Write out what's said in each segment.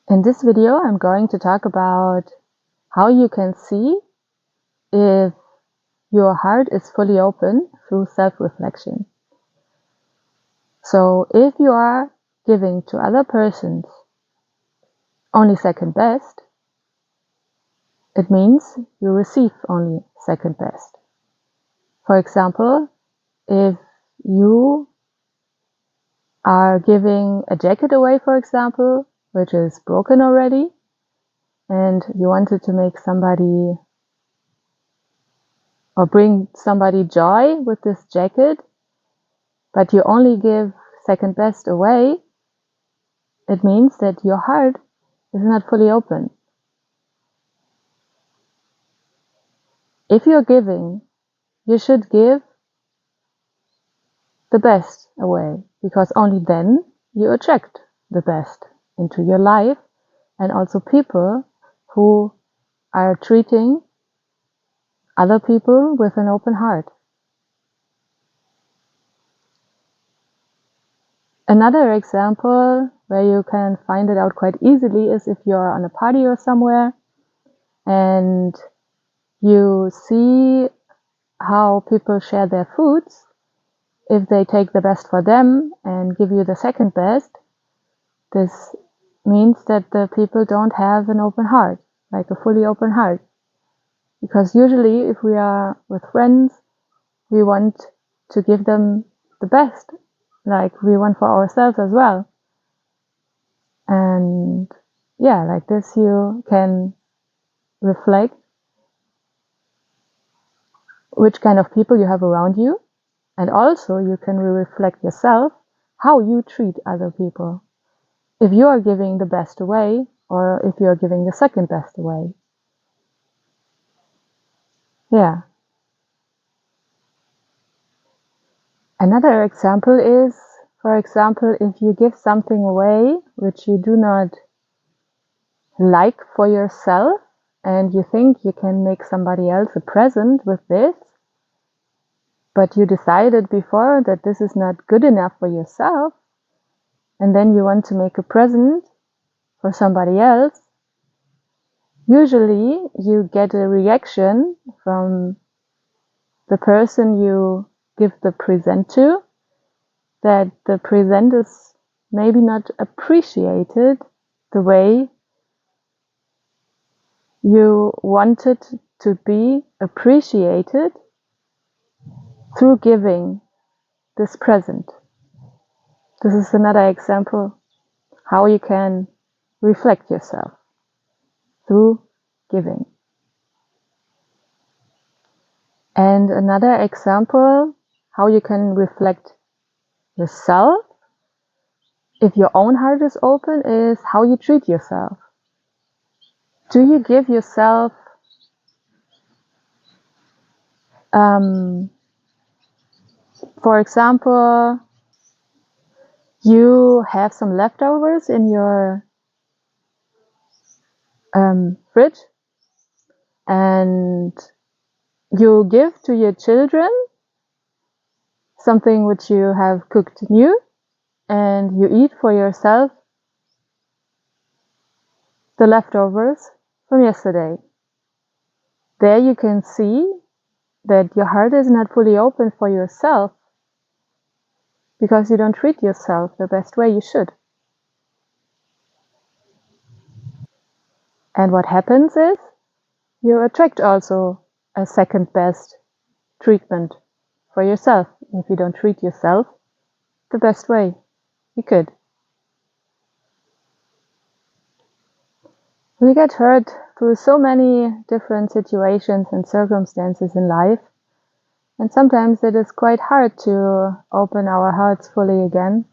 In this video, I'm going to talk about how you can see if your heart is fully open through self-reflection. So if you are giving to other persons only second best, it means you receive only second best. For example, if you are giving a jacket away, for example, which is broken already, and you wanted to make somebody or bring somebody joy with this jacket, but you only give second best away, it means that your heart is not fully open. If you're giving, you should give the best away, because only then you attract the best into your life, and also people who are treating other people with an open heart. Another example where you can find it out quite easily is if you're on a party or somewhere and you see how people share their foods. If they take the best for them and give you the second best, this means that the people don't have an open heart, like a fully open heart. Because usually if we are with friends, we want to give them the best, like we want for ourselves as well. And yeah, like this you can reflect which kind of people you have around you, and also you can reflect yourself how you treat other people. If you are giving the best away, or if you are giving the second best away. Yeah. Another example is, for example, if you give something away which you do not like for yourself, and you think you can make somebody else a present with this, but you decided before that this is not good enough for yourself, and then you want to make a present for somebody else, usually you get a reaction from the person you give the present to, that the present is maybe not appreciated the way you wanted to be appreciated through giving this present. This is another example how you can reflect yourself through giving. And another example how you can reflect yourself if your own heart is open is how you treat yourself. Do you give yourself for example, you have some leftovers in your fridge, and you give to your children something which you have cooked new, and you eat for yourself the leftovers from yesterday. There you can see that your heart is not fully open for yourself, because you don't treat yourself the best way you should. And what happens is you attract also a second best treatment for yourself if you don't treat yourself the best way you could. We get hurt through so many different situations and circumstances in life, and sometimes it is quite hard to open our hearts fully again.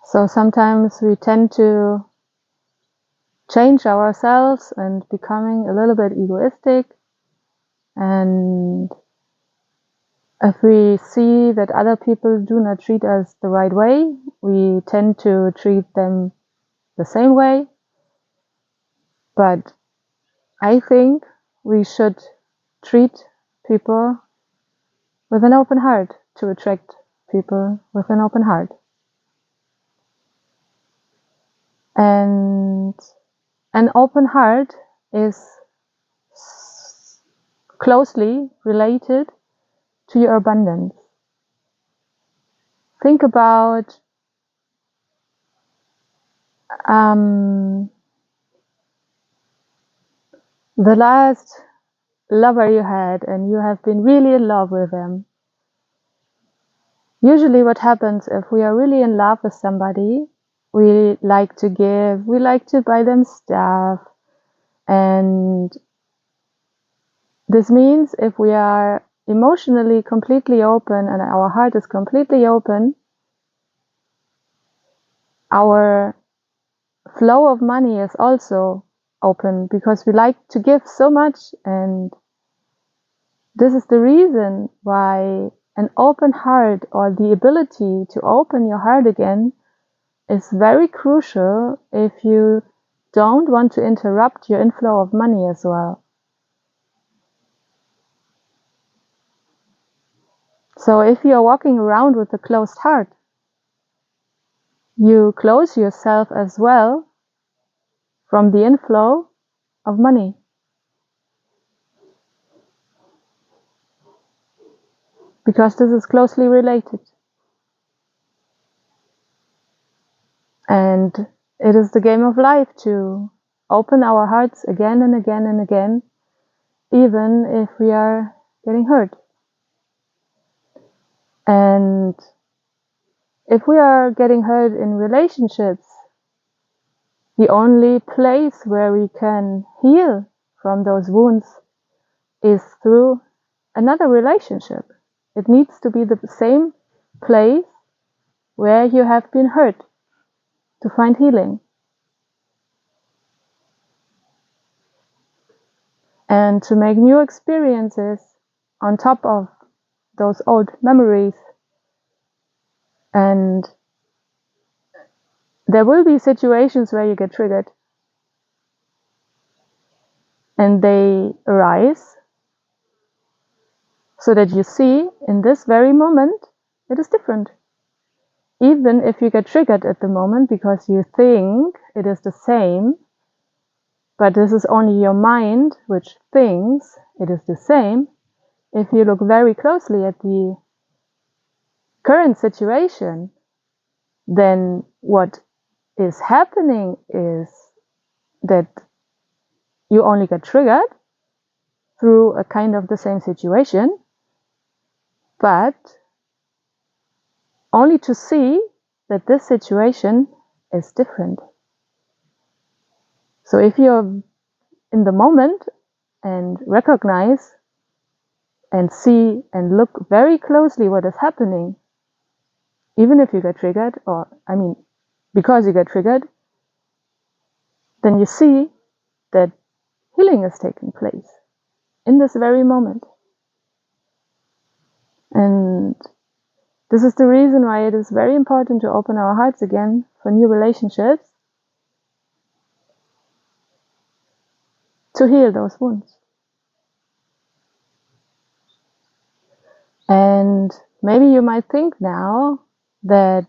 So sometimes we tend to change ourselves and becoming a little bit egoistic, and if we see that other people do not treat us the right way, we tend to treat them the same way. But I think we should treat people with an open heart to attract people with an open heart. And an open heart is closely related to your abundance. Think about the last lover you had and you have been really in love with them. Usually what happens if we are really in love with somebody, we like to give, we like to buy them stuff. And this means if we are emotionally completely open and our heart is completely open, our flow of money is also open because we like to give so much. And this is the reason why an open heart, or the ability to open your heart again, is very crucial if you don't want to interrupt your inflow of money as well. So if you are walking around with a closed heart, you close yourself as well from the inflow of money. Because this is closely related. And it is the game of life to open our hearts again and again and again, even if we are getting hurt. And if we are getting hurt in relationships, the only place where we can heal from those wounds is through another relationship. It needs to be the same place where you have been hurt to find healing. And to make new experiences on top of those old memories. And there will be situations where you get triggered and they arise so that you see in this very moment it is different. Even if you get triggered at the moment because you think it is the same, but this is only your mind which thinks it is the same. If you look very closely at the current situation, then what is happening is that you only get triggered through a kind of the same situation, but only to see that this situation is different. So if you're in the moment and recognize and see and look very closely what is happening, even if you get triggered, or because you get triggered, then you see that healing is taking place in this very moment. And this is the reason why it is very important to open our hearts again for new relationships, to heal those wounds. And maybe you might think now that,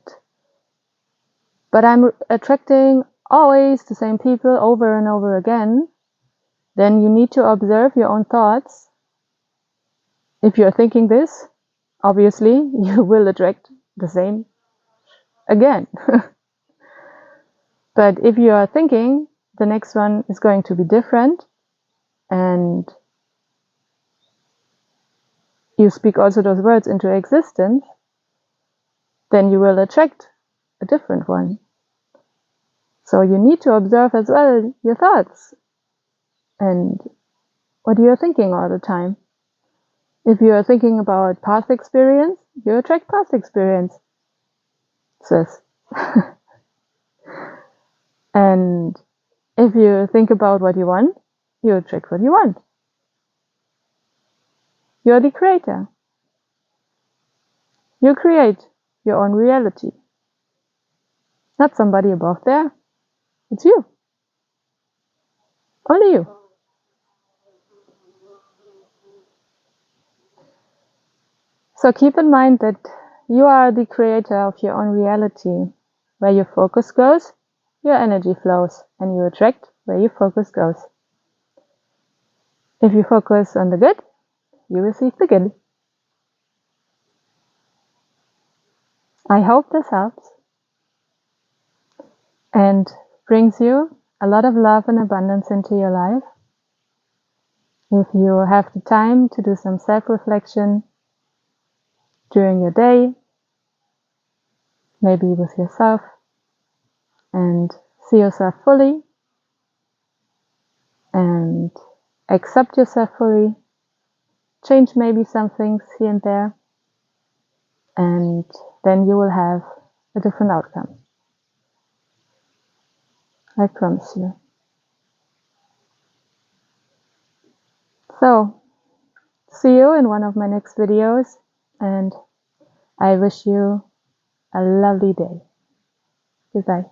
but I'm attracting always the same people over and over again. Then you need to observe your own thoughts. If you're thinking this, obviously you will attract the same again. But if you are thinking the next one is going to be different, and you speak also those words into existence, then you will attract a different one. So you need to observe as well your thoughts and what you are thinking all the time. If you are thinking about past experience, you attract past experiences. And if you think about what you want, you attract what you want. You're the creator. You create your own reality. Not somebody above there. It's you. Only you. So keep in mind that you are the creator of your own reality. Where your focus goes, your energy flows and you attract where your focus goes. If you focus on the good, you receive the good. I hope this helps and brings you a lot of love and abundance into your life. If you have the time to do some self-reflection during your day, maybe with yourself, and see yourself fully and accept yourself fully, change maybe some things here and there, and then you will have a different outcome. I promise you. So, see you in one of my next videos, and I wish you a lovely day. Goodbye.